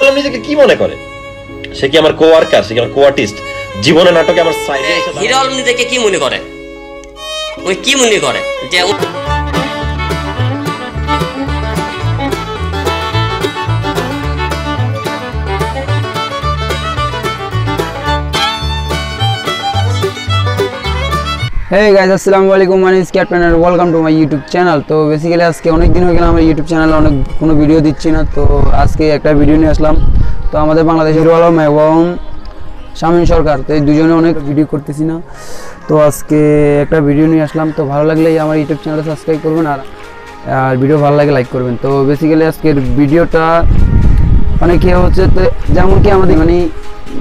আলম নিজেকে কি মনে করে? সে কি আমার কোয়ার্কার? সে কি আমার কোয়ার্টিস্ট? জীবনে নাটকে আমার সাইডে এসে হিরো আলম নিজেকে কি মনে করে? ওই কি মনে করে যে Hey guys, assalamu alaikum. My name is Captain and welcome to my YouTube channel. তো বেসিক্যালি আজকে অনেক দিন হয়ে গেল আমার ইউটিউব চ্যানেলে কোনো ভিডিও দিচ্ছি না। তো আজকে একটা ভিডিও নিয়ে আসলাম। তো আমাদের বাংলাদেশের হিরো আলম এবং শামীম সরকার, তো এই দুজনে অনেক ভিডিও করতেছি না। তো আজকে একটা ভিডিও নিয়ে আসলাম। তো ভালো লাগলে আমার ইউটিউব চ্যানেলটা সাবস্ক্রাইব করবেন আর ভিডিও ভালো লাগে লাইক করবেন। তো বেসিক্যালি আজকের ভিডিওটা মানে কি হচ্ছে, তো যেমন কি আমাদের মানে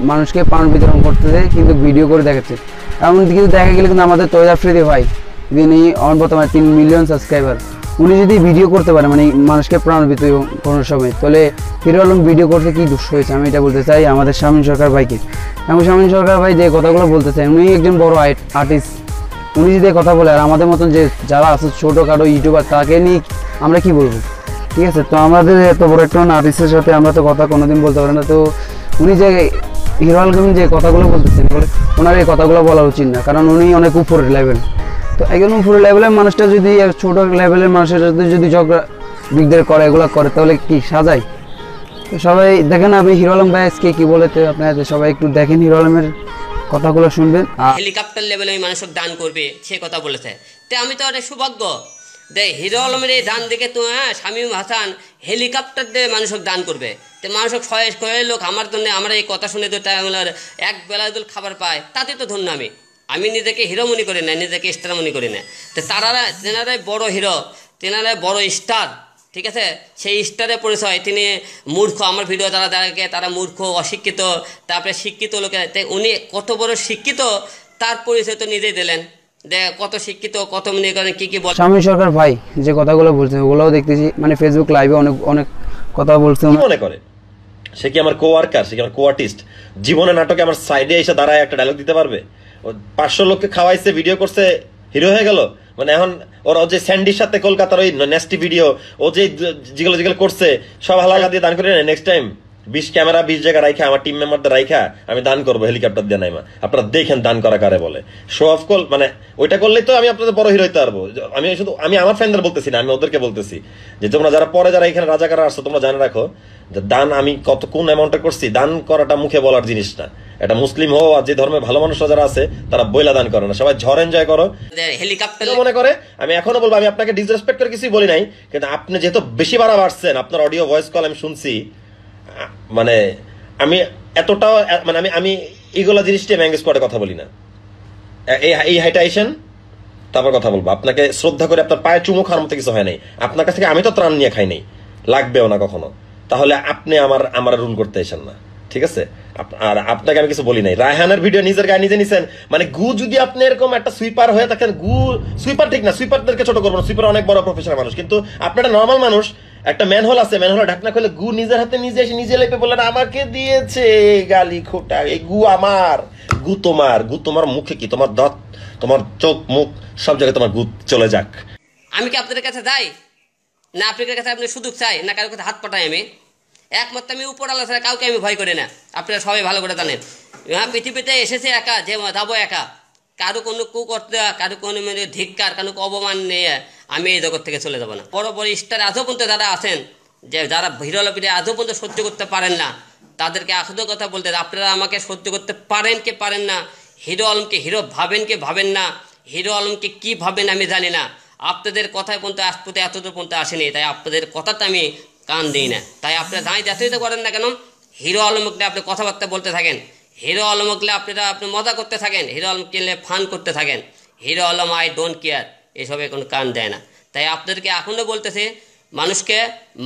মানুষকে পান বিতরণ করতেছে কিন্তু ভিডিও করে দেখাচ্ছে, এমন কিন্তু দেখা গেলে কিন্তু আমাদের তৈরি আফ্রিদি ভাই, যিনি বর্তমানে 3 মিলিয়ন সাবস্ক্রাইবার, উনি যদি ভিডিও করতে পারে মানে মানুষকে প্রাণ বিতরণ করার সময়, তাহলে হিরো আলম ভিডিও করতে কি দোষ হয়েছে? আমি এটা বলতে চাই আমাদের শামীম সরকার ভাইকে। এবং শামীম সরকার ভাই যে কথাগুলো বলতে চাই, উনি একজন বড় আর্টিস্ট, উনি যদি কথা বলে আর আমাদের মতন যে যারা আছে ছোটোখাটো ইউটিউবার তাকে নিয়ে আমরা কি বলবো? ঠিক আছে, তো আমাদের এত বড় একটা আর্টিস্টের সাথে আমরা তো কথা কোনোদিন বলতে পারি না। তো উনি যে হিরো আলম যে কথাগুলো বলতেছেন, ওনার এই কথাগুলো বলা উচিত না, কারণ উনি অনেক উপরের লেভেল। তো একজন উপরের লেভেলের মানুষটা যদি ছোটো লেভেলের মানুষের সাথে যদি ঝগড়া বিগদের করে এগুলো করে, তাহলে কি সাজায়? তো সবাই দেখেন আমি হিরো আলম ভাই আজকে কি বলে, তো আপনারা সবাই একটু দেখেন হিরো আলমের কথাগুলো শুনবেন। হেলিকপ্টার লেভেলে ওই মানুষকে দান করবে সে কথা বলেছে। তো আমি তো অনেক সৌভাগ্য দে হিরো আলমের এই দান দেখে তো শামীম হাসান হেলিকপ্টার দিয়ে মানুষকে দান করবে। তো মানুষক শয়ে লোক আমার জন্য আমার এই কথা শুনে তো এক বেলা যদি খাবার পায় তাতে তো ধন্য। আমি নিজেকে হিরো মনে করি না, নিজেকে স্টার মনে করি না। তো তেনারাই বড় হিরো, তেনারাই বড় স্টার, ঠিক আছে? সেই স্টারের পরিচয় তিনি মূর্খ, আমার ভিডিও যারা দেখে তারা মূর্খ, অশিক্ষিত, তারপরে শিক্ষিত লোকের। তাই উনি কত বড় শিক্ষিত তার পরিচয় তো নিজেই দিলেন। কত শিক্ষিত, কত মনে করেন কি বল। শামীম সরকার ভাই যে কথাগুলো বলছে ওগুলোও দেখতেছি, মানে ফেসবুক লাইভে অনেক কথা বলছে। মনে করে সে কি আমার কোয়ার্কার? সে কি আমার কোয়ার্টিস্ট? জীবনে নাটকে আমার সাইডে এসে দাঁড়ায় একটা ডায়লগ দিতে পারবে? 500 লোককে খাওয়াইছে, ভিডিও করছে, হিরো হয়ে গেল। মানে এখন ওর যে স্যান্ডির সাথে কলকাতার ওই নেস্টি ভিডিও ও যে যেগুলো করছে সব হালাকা দিয়ে দান করে না। নেক্সট টাইম 20 ক্যামেরা 20 জায়গা রাইখা আমার টিম মেম্বারদের রাইখা আমি দান করবো হেলিকপ্টার দিয়ে নাইমা। আপনারা দেখেন দান করা কারে বলে। শো অফ কল মানে ওইটা করলেই তো আমি আপনাদের বড় হিরো হইতে পারবো। আমি আমার ফ্যানদের বলতেছি না, আমি ওদেরকে বলতেছি যে তোমরা যারা পরে যারা এখানে রাজাকার আসছো তোমরা জানে রাখো যে দান আমি কোন অ্যামাউন্টে করছি। দান করাটা মুখে বলার জিনিস না। এটা মুসলিম হও আর যে ধর্মে ভালো মানুষরা যারা আছে তারা বইলা দান করে না। সবাই ঝড় এনজয় করো। হেলিকপ্টার মনে করে আমি এখনো বলবো, আমি আপনাকে ডিসরেসপেক্ট করে কিছুই বলি নাই, কিন্তু আপনি যেহেতু বেশি বাড়া বাড়ছেন, আপনার অডিও ভয়েস কল আমি শুনছি, মানে আমি এতটাও মানে আমি এইগুলা জিনিসটি আমি এঙ্গেজ করে কথা বলি না। এই হাইটা আইসেন তারপর কথা বলবো। আপনাকে শ্রদ্ধা করে আপনার পায়ে চুমু খাওয়ার মতো কিছু হয় নাই। আপনার কাছ থেকে আমি তো ত্রাণ নিয়ে খাই নাই, লাগবেও না কখনো। তাহলে আপনি আমার রুল করতে এসেন না, ঠিক আছে? আর আপনাকে আমি কিছু বলি নাই। রায়হানের ভিডিও নিজের গায়ে নিজে নিছেন, মানে গু যদি আপনি এরকম একটা সুইপার হয়ে থাকেন, সুইপার ঠিক না, সুইপারদেরকে ছোট করবো না, সুইপার অনেক বড় প্রফেশনাল মানুষ, কিন্তু আপনার একটা নর্মাল মানুষ, একটা ম্যানহোল আছে, ম্যানহোল ঢাকনা খুলে গু নিজের হাতে নিজে এসে নিজে লেপে বললেন আমাকে দিয়েছে গালি খোটা, এই গু আমার, গু তোমার মুখে কি, তোমার দাঁত, তোমার চোখ মুখ সব জায়গায় তোমার গু চলে যাক। আমি কি আপনাদের কাছে যাই না আপনাদের কাছে আপনি সুযোগ চাই না কারোর কাছে হাত পাঠাই? আমি একমাত্র আমি উপর আল্লাহ ছাড়া কাউকে আমি ভয় করি না। আপনারা সবাই ভালো করে জানেন পৃথিবীতে এসেছে একা, যে যাবো একা। কারো কোনো করতে, কারো কোনো ধিক্কার, কারো অবমান নিয়ে আমি এই জগৎ থেকে চলে যাবো না। বড় বড় স্টার আজও পর্যন্ত যারা আছেন, যে যারা হিরো আলমকে আজও পর্যন্ত সহ্য করতে পারেন না, তাদেরকে আসল কথা বলতে, আপনারা আমাকে সহ্য করতে পারেন কি পারেন না, হিরো আলমকে হিরো ভাবেন কি ভাবেন না, হিরো আলমকে কি ভাবেন আমি জানি না। আপনাদের কথায় পর্যন্ত আজ পর্যন্ত এতদূর পর্যন্ত আসেনি, তাই আপনাদের কথাতে আমি কান দিই না। তাই আপনারা যাই যাতে করেন না কেন, হিরো আলমকে আপনি কথাবার্তা বলতে থাকেন, হিরো আলমকে আপনারা আপনি মজা করতে থাকেন, হিরো আলমকে ফান করতে থাকেন। Hero Alam I don't care এসবে কোনো কান দেয় না। তাই আপনাদেরকে এখনও বলতেছে, মানুষকে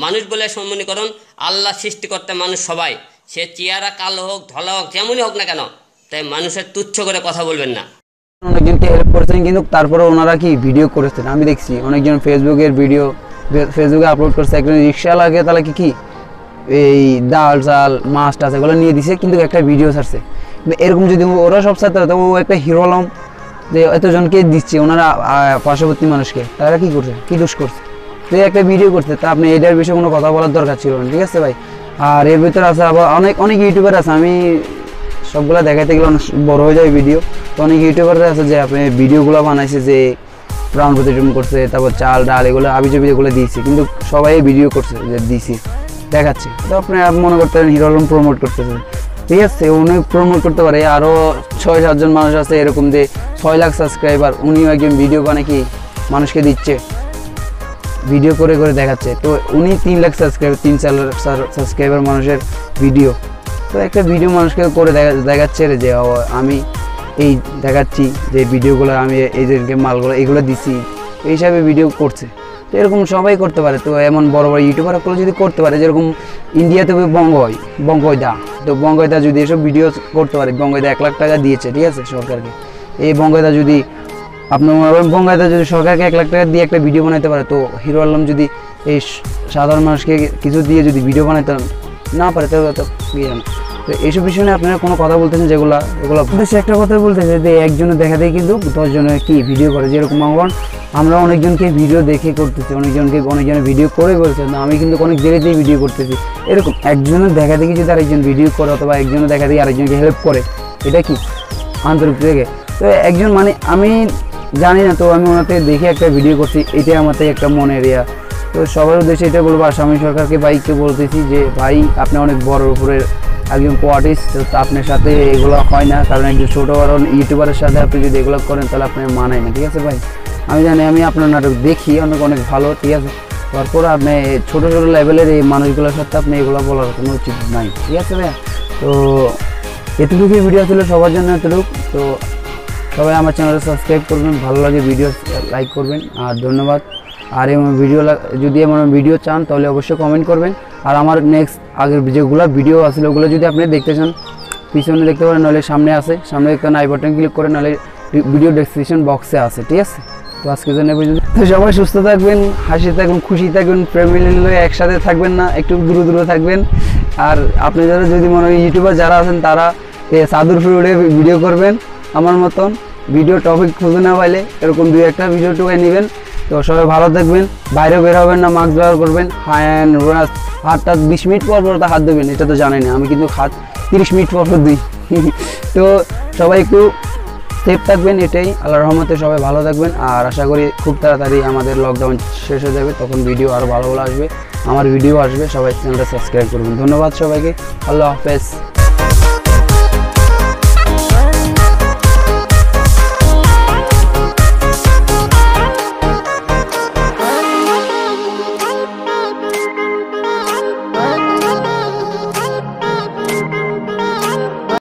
মানুষ বলে সম্মান করুন। আল্লাহ সৃষ্টি করতে মানুষ সবাই, সে চেহারা কালো হোক ধলা হোক যেমনই হোক না কেন, তাই মানুষের তুচ্ছ করে কথা বলবেন না। অনেকজনকে হেল্প করেছেন কিন্তু তারপরে ওনারা কি ভিডিও করেছেন আমি দেখছি, অনেকজন ফেসবুকে আপলোড করছে। একজন রিক্সাওয়ালাকে তাহলে কি এই ডাল চাল মাছ টাছ এগুলো নিয়ে দিছে, কিন্তু একটা ভিডিও ছাড়ছে। কিন্তু এরকম যদি ওরা সব ছাড়তে তো ও একটা হিরো আলম যে এতজনকে দিচ্ছে, ওনারা পার্শ্ববর্তী মানুষকে, তারা কি করছে, কি দোষ করছে? তো একটা ভিডিও করছে, তা আপনি এটার বিষয়ে কোনো কথা বলার দরকার ছিল না, ঠিক আছে ভাই? আর এর ভিতরে আছে আবার অনেক অনেক ইউটিউবার আছে, আমি সবগুলো দেখাইতে গেলে অনেক বড় হয়ে যায় ভিডিও। তো অনেক ইউটিউবার আছে যে আপনি ভিডিওগুলো বানাইছে যে প্রাণ প্রতিষ্ঠান করছে, তারপর চাল ডাল এগুলো আবিজবি এগুলো দিয়েছে, কিন্তু সবাই ভিডিও করছে যে দিছি দেখাচ্ছে। তো আপনি মনে করতে পারেন হিরো আলম প্রমোট করতেছে, ঠিক আছে, উনি প্রমোট করতে পারে। আরও 6-7 জন মানুষ আছে এরকম যে 6 লাখ সাবস্ক্রাইবার, উনিও একজন ভিডিও বানায় কি মানুষকে দিচ্ছে, ভিডিও করে করে দেখাচ্ছে। তো উনি 3 লাখ সাবস্ক্রাইবার, 3-4 লাখ সাবস্ক্রাইবার মানুষের ভিডিও, তো একটা ভিডিও মানুষকে করে দেখাচ্ছে যে আমি এই দেখাচ্ছি যে ভিডিওগুলো আমি এই যে মালগুলো এগুলো দিছি, এই হিসাবে ভিডিও করছে। তো এরকম সবাই করতে পারে। তো এমন বড় বড় ইউটিউবারগুলো যদি করতে পারে, যেরকম ইন্ডিয়াতে বঙ্গয়দা, তো বঙ্গয়দা যদি এসব ভিডিও করতে পারে, বঙ্গয়দা 1 লাখ টাকা দিয়েছে, ঠিক আছে, সরকারকে। এই বঙ্গয়দা যদি আপনার বঙ্গয়দা যদি সরকারকে 1 লাখ টাকা দিয়ে একটা ভিডিও বানাইতে পারে, তো হিরো আলম যদি এই সাধারণ মানুষকে কিছু দিয়ে যদি ভিডিও বানাইতে না পারে তাহলে তো ইয়ে না। তো এইসব বিষয় নিয়ে আপনারা কোনো কথা বলতেছেন যেগুলো এগুলো সে একটা কথা বলতেছে যে একজনের দেখাতেই কিন্তু 10 জনের কি ভিডিও করে, যেরকম আমরা অনেকজনকে ভিডিও দেখে করতেছি, অনেকজনের ভিডিও করে বলছে না, আমি কিন্তু অনেক দেরিতেই ভিডিও করতেছি। এরকম একজনের দেখা দেখি যদি আরেকজন ভিডিও করে, অথবা একজনের দেখা দেখি আরেকজনকে হেল্প করে, এটা কি আন্তরিক থেকে। তো একজন মানে আমি জানি না, তো আমি ওনার থেকে দেখে একটা ভিডিও করছি, এটাই আমার থেকে একটা মনের ইয়া। তো সবার উদ্দেশ্যে এটা বলবো আসামি সরকারকে, ভাইকে বলতেছি যে ভাই আপনি অনেক বড় উপরের একজন কোয়ার্টিস্ট, তো আপনার সাথে এগুলো হয় না, কারণ একজন ছোটো বড় ইউটিউবারের সাথে আপনি যদি এগুলো করেন তাহলে আপনার মানায় না, ঠিক আছে ভাই। আমি জানি, আমি আপনার নাটক দেখি অনেক অনেক ভালো, ঠিক আছে, তারপর আপনি ছোটো ছোটো লেভেলের এই মানুষগুলোর সাথে আপনি এগুলো বলার কোনো উচিত নাই, ঠিক আছে ভাইয়া। তো এতটুকুই ভিডিও ছিল সবার জন্য, এতটুকু। তো সবাই আমার চ্যানেলটা সাবস্ক্রাইব করবেন, ভালো লাগে ভিডিও লাইক করবেন, আর ধন্যবাদ। আর এমন ভিডিও যদি এমন ভিডিও চান তাহলে অবশ্যই কমেন্ট করবেন। আর আমার নেক্সট আগের যেগুলো ভিডিও আসলে ওগুলো যদি আপনি দেখতে চান, পিছনে দেখতে পারেন, নাহলে সামনে আছে, সামনে একটা আই বাটন ক্লিক করে, নাহলে ভিডিও ডেসক্রিপশন বক্সে আছে, ঠিক আছে। তো আজকের জন্য পর্যন্ত। তো সবাই সুস্থ থাকবেন, হাসি থাকবেন, খুশি থাকবেন, ফ্যামিলি নিয়ে একসাথে থাকবেন না, একটু দূরে দূরে থাকবেন। আর আপনি যারা যদি মনে হয় ইউটিউবার যারা আছেন তারা সাদুর ফ্রুডে ভিডিও করবেন, আমার মতন ভিডিও টপিক খুঁজে না পাইলে এরকম 2-1টা ভিডিও টুকাই নেবেন। তো সবাই ভালো থাকবেন, বাইরে বের হবেন না, মাস্ক ব্যবহার করবেন, হাতটা 20 মিনিট পর পর হাত দেবেন, এটা তো জানেন, আমি কিন্তু হাত 30 মিনিট পর পর দিই। তো সবাই একটু সেফ থাকবেন, এটাই। আল্লাহর রহমতে সবাই ভালো থাকবেন, আর আশা করি খুব তাড়াতাড়ি আমাদের লকডাউন শেষ হয়ে যাবে, তখন ভিডিও আরও ভালো ভালো আসবে, আমার ভিডিও আসবে। সবাই চ্যানেলটা সাবস্ক্রাইব করবেন। ধন্যবাদ সবাইকে, আল্লাহ হাফেজ।